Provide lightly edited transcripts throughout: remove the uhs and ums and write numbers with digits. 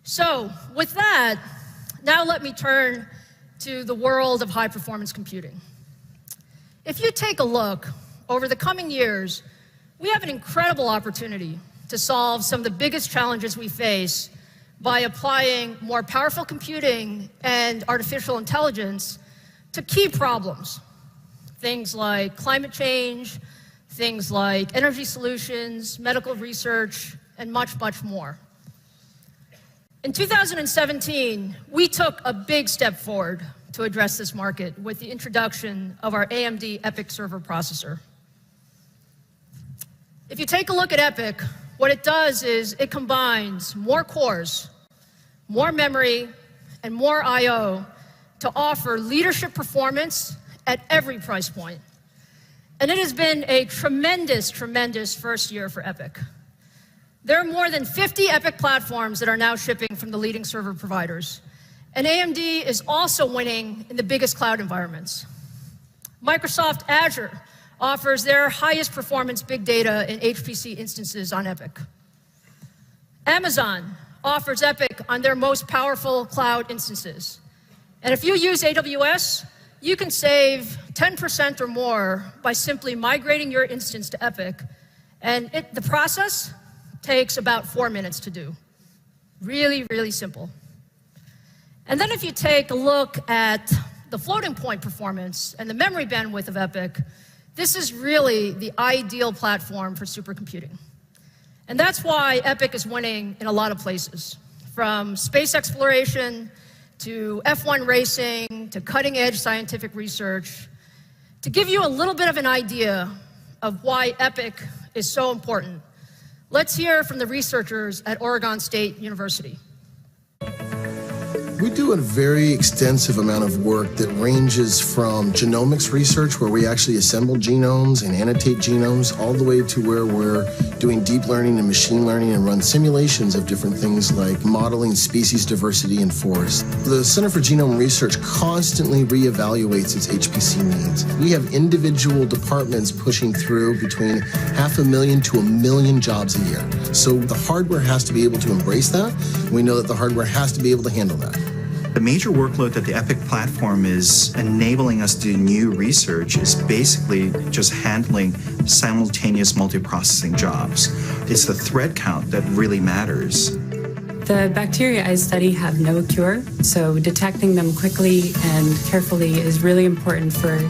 So with that, now let me turn to the world of high-performance computing. If you take a look, over the coming years, we have an incredible opportunity to solve some of the biggest challenges we face by applying more powerful computing and artificial intelligence to key problems. Things like climate change, things like energy solutions, medical research, and much, much more. In 2017, we took a big step forward to address this market with the introduction of our AMD Epyc server processor. If you take a look at Epyc, what it does is it combines more cores, more memory, and more I/O to offer leadership performance at every price point. And it has been a tremendous, tremendous first year for Epyc. There are more than 50 Epyc platforms that are now shipping from the leading server providers. And AMD is also winning in the biggest cloud environments. Microsoft Azure offers their highest performance big data and HPC instances on Epyc. Amazon offers Epyc on their most powerful cloud instances. And if you use AWS, you can save 10% or more by simply migrating your instance to Epyc. And the process takes about 4 minutes to do. Really, really simple. And then if you take a look at the floating point performance and the memory bandwidth of Epyc, this is really the ideal platform for supercomputing. And that's why Epyc is winning in a lot of places, from space exploration to F1 racing to cutting-edge scientific research. To give you a little bit of an idea of why Epyc is so important, let's hear from the researchers at Oregon State University. We do a very extensive amount of work that ranges from genomics research, where we actually assemble genomes and annotate genomes, all the way to where we're doing deep learning and machine learning and run simulations of different things like modeling species diversity in forests. The Center for Genome Research constantly reevaluates its HPC needs. We have individual departments pushing through between 500,000 to 1 million jobs a year. So the hardware has to be able to embrace that. We know that the hardware has to be able to handle that. The major workload that the Epyc platform is enabling us to do new research is basically just handling simultaneous multiprocessing jobs. It's the thread count that really matters. The bacteria I study have no cure, so detecting them quickly and carefully is really important for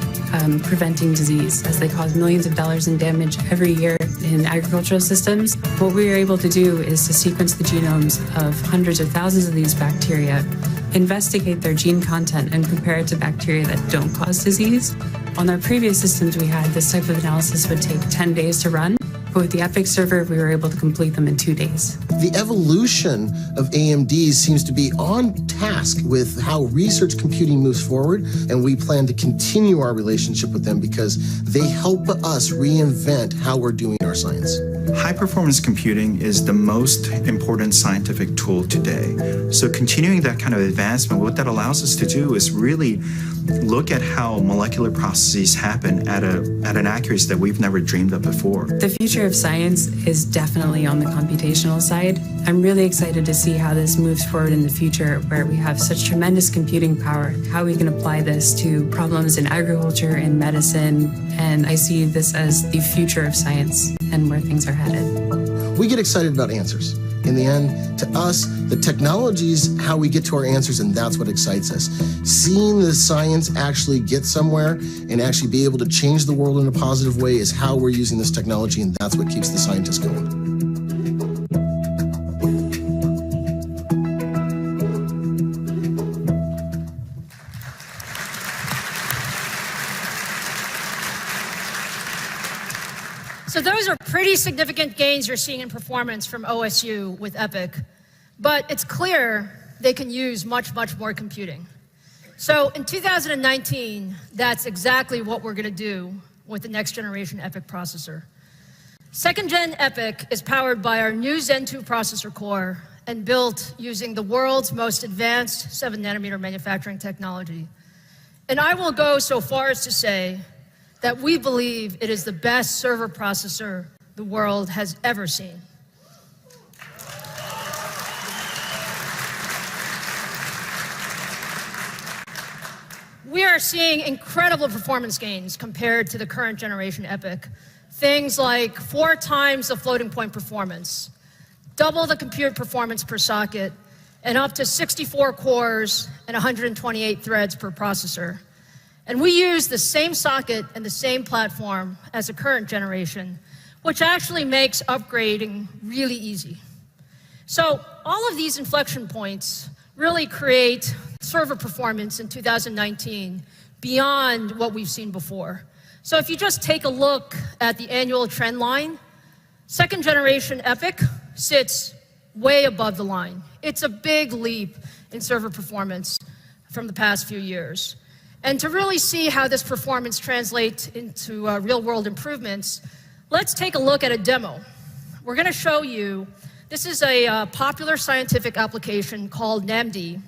preventing disease, as they cause millions of dollars in damage every year in agricultural systems. What we are able to do is to sequence the genomes of hundreds or thousands of these bacteria, investigate their gene content, and compare it to bacteria that don't cause disease. On our previous systems we had, this type of analysis would take 10 days to run. But with the Epyc server, we were able to complete them in 2 days. The evolution of AMD seems to be on task with how research computing moves forward, and we plan to continue our relationship with them because they help us reinvent how we're doing our science. High-performance computing is the most important scientific tool today. So continuing that kind of advancement, what that allows us to do is really look at how molecular processes happen at an accuracy that we've never dreamed of before. The future of science is definitely on the computational side. I'm really excited to see how this moves forward in the future, where we have such tremendous computing power, how we can apply this to problems in agriculture and medicine, and I see this as the future of science and where things are headed. We get excited about answers. In the end, to us, the technology's how we get to our answers, and that's what excites us. Seeing the science actually get somewhere and actually be able to change the world in a positive way is how we're using this technology, and that's what keeps the scientists going. So those are pretty significant gains you're seeing in performance from OSU with Epyc, but it's clear they can use much, much more computing. So in 2019, that's exactly what we're going to do with the next generation Epyc processor. Second gen Epyc is powered by our new Zen 2 processor core and built using the world's most advanced 7nm manufacturing technology. And I will go so far as to say that we believe it is the best server processor the world has ever seen. are seeing incredible performance gains compared to the current generation Epyc. Things like 4 times the floating point performance, double the compute performance per socket, and up to 64 cores and 128 threads per processor. And we use the same socket and the same platform as the current generation, which actually makes upgrading really easy. So all of these inflection points really create server performance in 2019 beyond what we've seen before. So if you just take a look at the annual trend line, second generation Epyc sits way above the line. It's a big leap in server performance from the past few years. And to really see how this performance translates into real-world improvements, let's take a look at a demo. We're going to show you, this is a popular scientific application called AMD.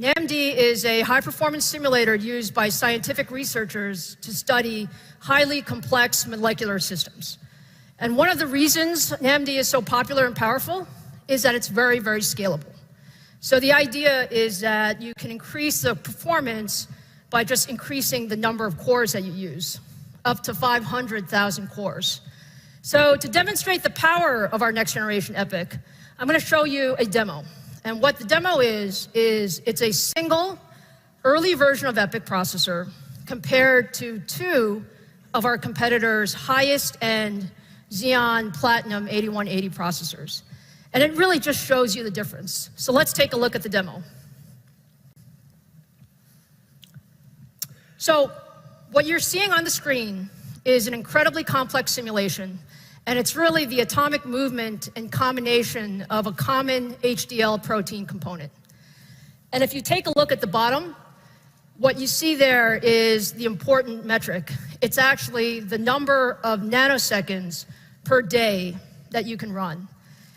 AMD is a high-performance simulator used by scientific researchers to study highly complex molecular systems. And one of the reasons AMD is so popular and powerful is that it's very, very scalable. So the idea is that you can increase the performance by just increasing the number of cores that you use, up to 500,000 cores. So to demonstrate the power of our next generation Epyc, I'm going to show you a demo. And what the demo is it's a single early version of Epyc processor compared to 2 of our competitors' highest-end Xeon Platinum 8180 processors. And it really just shows you the difference. So let's take a look at the demo. So what you're seeing on the screen is an incredibly complex simulation, and it's really the atomic movement and combination of a common HDL protein component. And if you take a look at the bottom, what you see there is the important metric. It's actually the number of nanoseconds per day that you can run.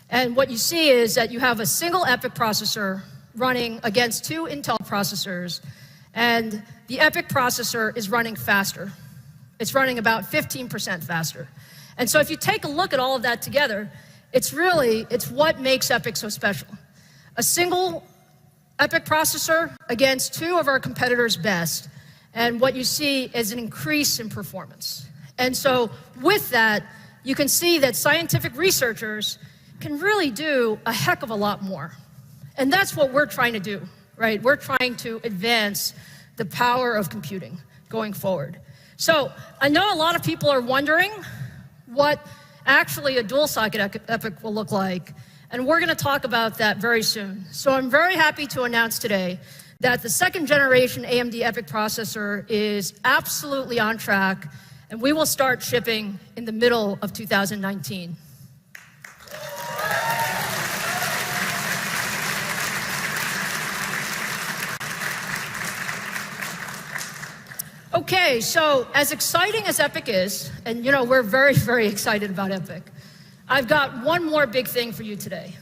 And what you see is that you have a single Epyc processor running against 2 Intel processors, and the Epyc processor is running faster. It's running about 15% faster. And so if you take a look at all of that together, it's what makes Epyc so special. A single Epyc processor against 2 of our competitors' best, and what you see is an increase in performance. And so with that, you can see that scientific researchers can really do a heck of a lot more. And that's what we're trying to do, right? We're trying to advance the power of computing going forward. So I know a lot of people are wondering what actually a dual socket Epyc will look like, and we're going to talk about that very soon. So I'm very happy to announce today that the second generation AMD Epyc processor is absolutely on track, and we will start shipping in the middle of 2019. Okay, so as exciting as Epyc is, and we're very, very excited about Epyc, I've got one more big thing for you today.